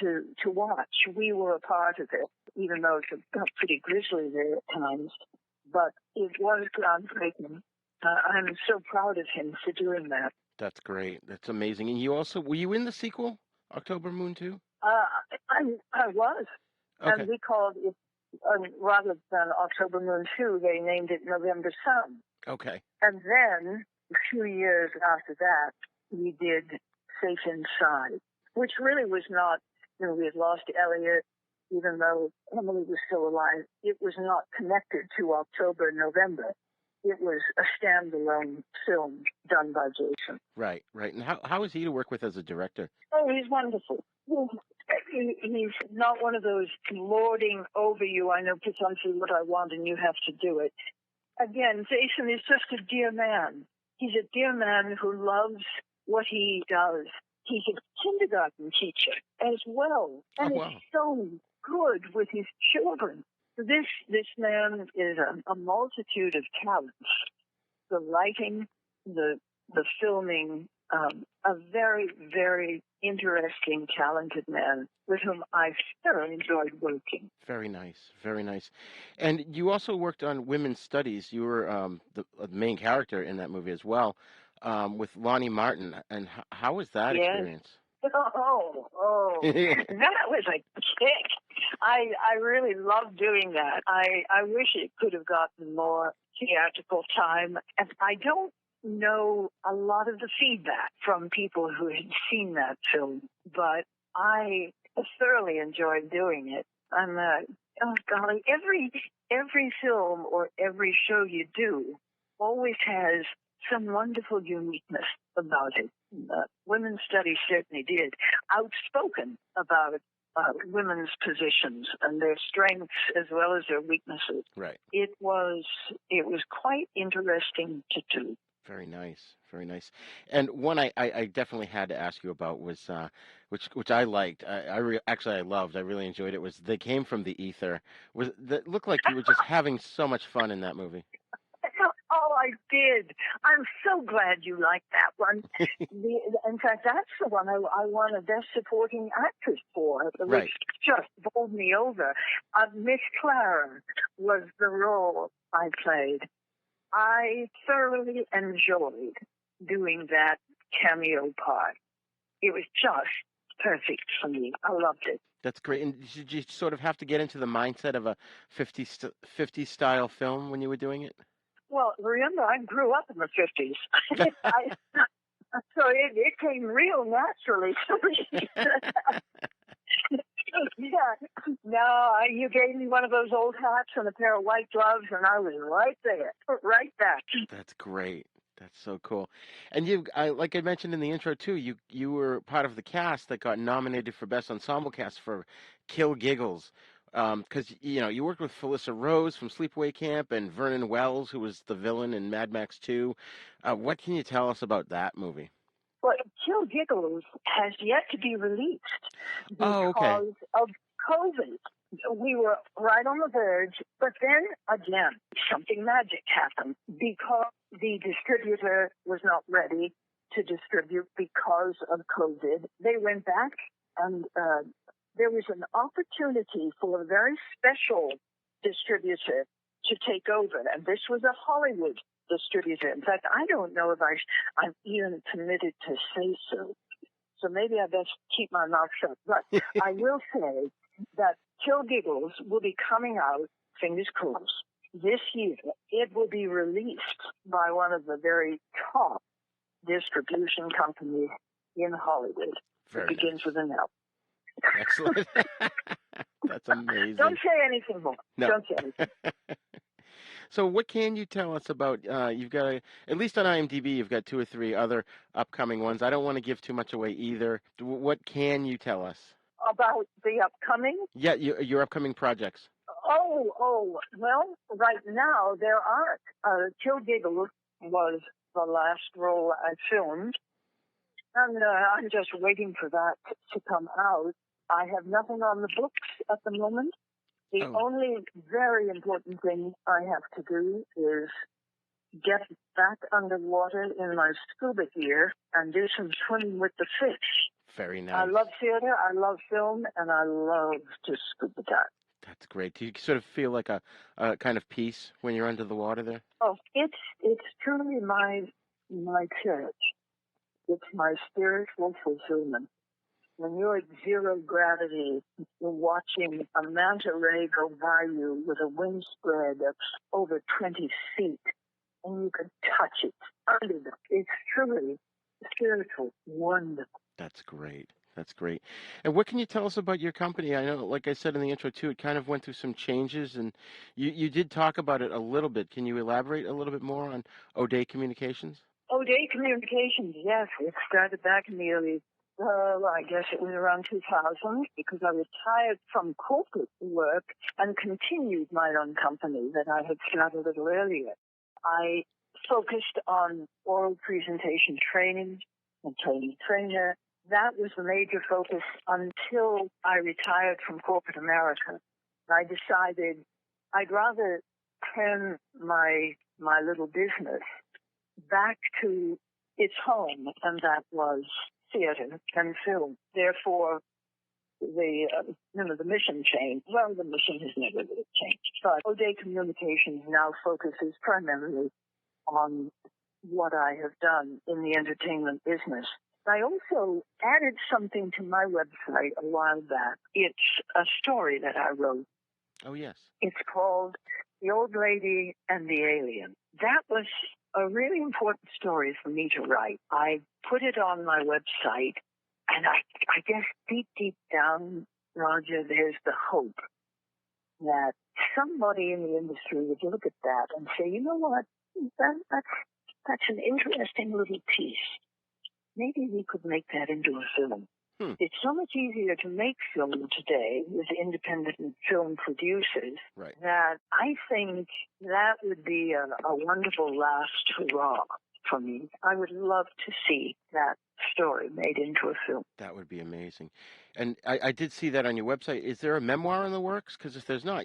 to watch. We were a part of it, even though it got pretty grisly there at times, but it was groundbreaking. I'm so proud of him for doing that. That's great. That's amazing. And were you in the sequel, October Moon 2? I was. Okay. And we called it, rather than October Moon 2, they named it November Sun. Okay. And then, a few years after that, we did Safe Inside, which really was not, we had lost Elliot, even though Emily was still alive. It was not connected to October and November. It was a standalone film done by Jason. Right. And how is he to work with as a director? Oh, he's wonderful. He's not one of those lording over you, I know precisely what I want and you have to do it. Again, Jason is just a dear man. He's a dear man who loves what he does. He's a kindergarten teacher as well. And is so good with his children. This man is a multitude of talents. The writing, the filming, a very, very interesting, talented man with whom I thoroughly enjoyed working. Very nice, very nice. And you also worked on women's studies. You were the main character in that movie as well, with Lonnie Martin. And how was that experience? Oh, that was a kick. I really loved doing that. I wish it could have gotten more theatrical time. And I don't know a lot of the feedback from people who had seen that film, but I thoroughly enjoyed doing it. And oh golly, every film or every show you do always has some wonderful uniqueness about it. Women's Studies certainly did. Outspoken about women's positions and their strengths as well as their weaknesses. Right. It was quite interesting to do. Very nice, very nice. And one I definitely had to ask you about was which I liked. I loved. I really enjoyed it. Was They Came from the Ether. That looked like you were just having so much fun in that movie. Oh, I did. I'm so glad you liked that one. In fact, that's the one I won a Best Supporting Actress for, which just bowled me over. Miss Clara was the role I played. I thoroughly enjoyed doing that cameo part. It was just perfect for me. I loved it. That's great. And did you sort of have to get into the mindset of a 50s style film when you were doing it? Well, remember, I grew up in the 50s. So it came real naturally to me. Yeah. No, you gave me one of those old hats and a pair of white gloves, and I was right there, right back. That's great. That's so cool. And like I mentioned in the intro too, you were part of the cast that got nominated for Best Ensemble Cast for Kill Giggles. Because you worked with Felissa Rose from Sleepaway Camp and Vernon Wells, who was the villain in Mad Max 2. What can you tell us about that movie? Well, Kill Giggles has yet to be released because of COVID. We were right on the verge, but then again, something magic happened because the distributor was not ready to distribute because of COVID. They went back and there was an opportunity for a very special distributor to take over, and this was a Hollywood distributor. In fact, I don't know if I'm even permitted to say so. So maybe I best keep my mouth shut. But I will say that Kill Giggles will be coming out, fingers crossed, this year. It will be released by one of the very top distribution companies in Hollywood. It begins with an L. Excellent. That's amazing. Don't say anything more. No. Don't say anything. So what can you tell us about, you've got, at least on IMDb, you've got 2 or 3 other upcoming ones. I don't want to give too much away either. What can you tell us? About the upcoming? Yeah, your upcoming projects. Oh, well, right now there aren't. Kill Giggles was the last role I filmed, and I'm just waiting for that to come out. I have nothing on the books at the moment. The only very important thing I have to do is get back underwater in my scuba gear and do some swimming with the fish. Very nice. I love theater, I love film, and I love to scuba dive. That's great. Do you sort of feel like a kind of peace when you're under the water there? Oh, it's truly my church. It's my spiritual fulfillment. When you're at zero gravity, you're watching a manta ray go by you with a wind spread of over 20 feet, and you can touch it under them. It's truly spiritual, wonderful. That's great. That's great. And what can you tell us about your company? I know, like I said in the intro too, it kind of went through some changes, and you did talk about it a little bit. Can you elaborate a little bit more on ODea Communications? ODea Communications, yes. It started back in the early, I guess it was around 2000, because I retired from corporate work and continued my own company that I had started a little earlier. I focused on oral presentation training and training trainer. That was the major focus until I retired from corporate America. I decided I'd rather turn my little business back to its home, and that was theater and film. Therefore, the mission changed. Well, the mission has never really changed, but ODea Communications now focuses primarily on what I have done in the entertainment business. I also added something to my website a while back. It's a story that I wrote. Oh, yes. It's called The Old Lady and the Alien. That was a really important story for me to write. I put it on my website, and I guess deep down, Roger, there's the hope that somebody in the industry would look at that and say, you know what, that's an interesting little piece. Maybe we could make that into a film. It's so much easier to make film today with independent film producers that I think that would be a wonderful last hurrah for me. I would love to see that story made into a film. That would be amazing. And I did see that on your website. Is there a memoir in the works? Because if there's not,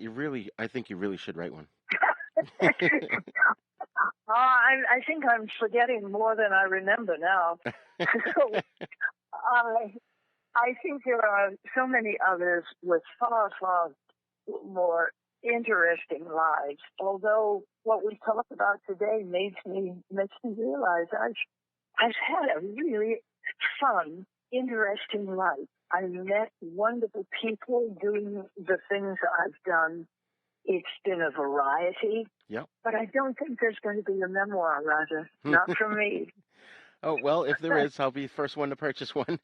I think you really should write one. I think I'm forgetting more than I remember now. So I think there are so many others with far, far more interesting lives. Although what we talk about today makes me realize I've had a really fun, interesting life. I've met wonderful people doing the things I've done. It's been a variety. Yep. But I don't think there's going to be a memoir, Roger. Not for me. Oh, well, if there is, I'll be the first one to purchase one.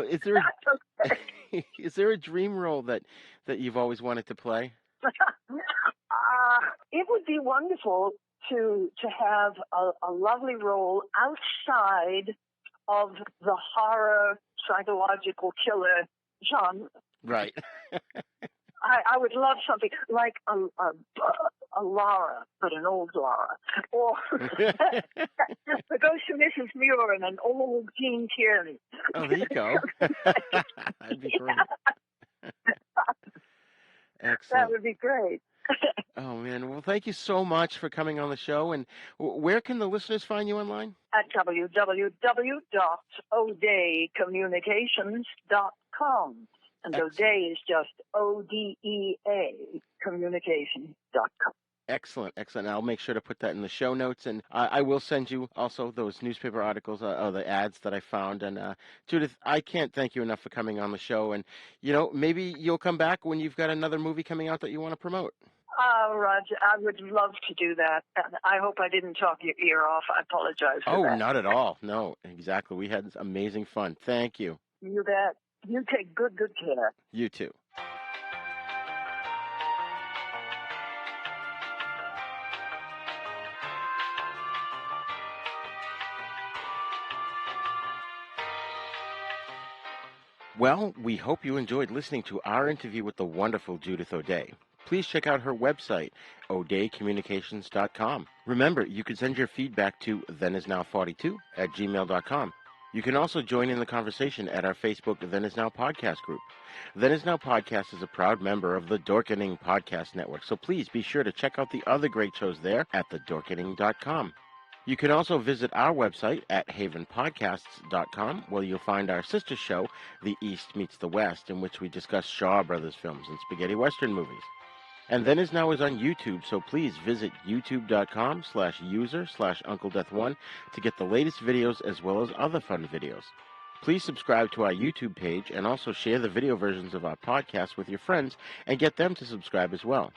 Is there a dream role that you've always wanted to play? It would be wonderful to have a lovely role outside of the horror psychological killer genre. Right. I would love something like a Laura, but an old Laura, or the Ghost of Mrs. Muir and an old Gene Tierney. Oh, there you go. That'd be great. Excellent. That would be great. Oh, man. Well, thank you so much for coming on the show. And where can the listeners find you online? At www.odeacommunications.com. And ODea is just ODEA, communications.com. Excellent, excellent. I'll make sure to put that in the show notes, and I will send you also those newspaper articles, the ads that I found. And Judith, I can't thank you enough for coming on the show. And, maybe you'll come back when you've got another movie coming out that you want to promote. Roger, I would love to do that. I hope I didn't talk your ear off. I apologize for that. Oh, not at all. No, exactly. We had amazing fun. Thank you. You bet. You take good care. You too. Well, we hope you enjoyed listening to our interview with the wonderful Judith O'Dea. Please check out her website, odeacommunications.com. Remember, you can send your feedback to thenisnow42@gmail.com. You can also join in the conversation at our Facebook Then Is Now podcast group. Then Is Now podcast is a proud member of the Dorkening Podcast Network, so please be sure to check out the other great shows there at thedorkening.com. You can also visit our website at havenpodcasts.com, where you'll find our sister show, The East Meets the West, in which we discuss Shaw Brothers films and spaghetti western movies. And Then Is Now is on YouTube, so please visit youtube.com/user/UncleDeath1 to get the latest videos as well as other fun videos. Please subscribe to our YouTube page and also share the video versions of our podcast with your friends and get them to subscribe as well.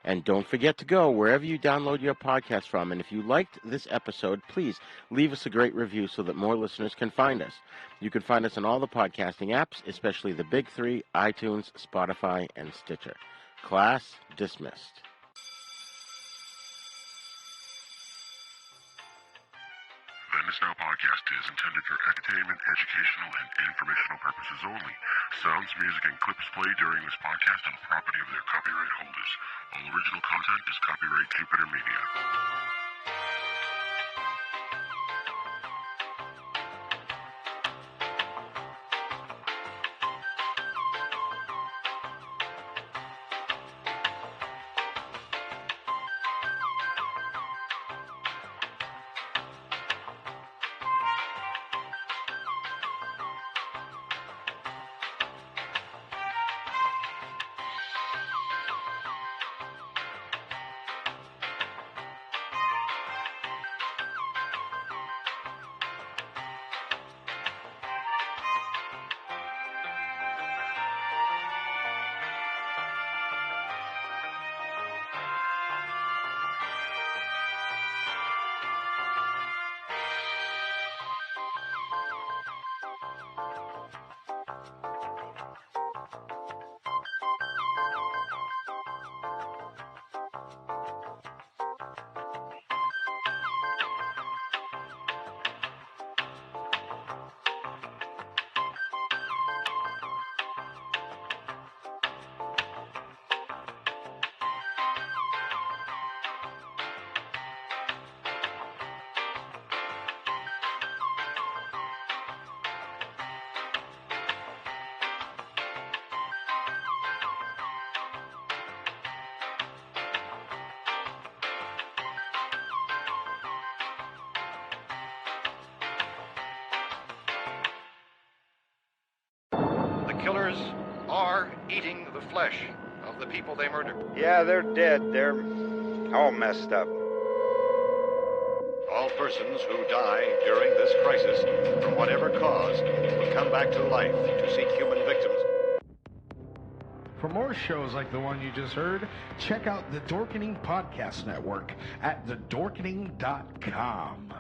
And don't forget to go wherever you download your podcast from. And if you liked this episode, please leave us a great review so that more listeners can find us. You can find us on all the podcasting apps, especially the big three, iTunes, Spotify, and Stitcher. Class dismissed. Then Is Now podcast is intended for entertainment, educational, and informational purposes only. Sounds, music, and clips played during this podcast are the property of their copyright holders. All original content is copyright Jupiter Media. killers are eating the flesh of the people they murdered. Yeah, they're dead. They're all messed up. All persons who die during this crisis, from whatever cause, will come back to life to seek human victims. For more shows like the one you just heard, check out the Dorkening Podcast Network at thedorkening.com.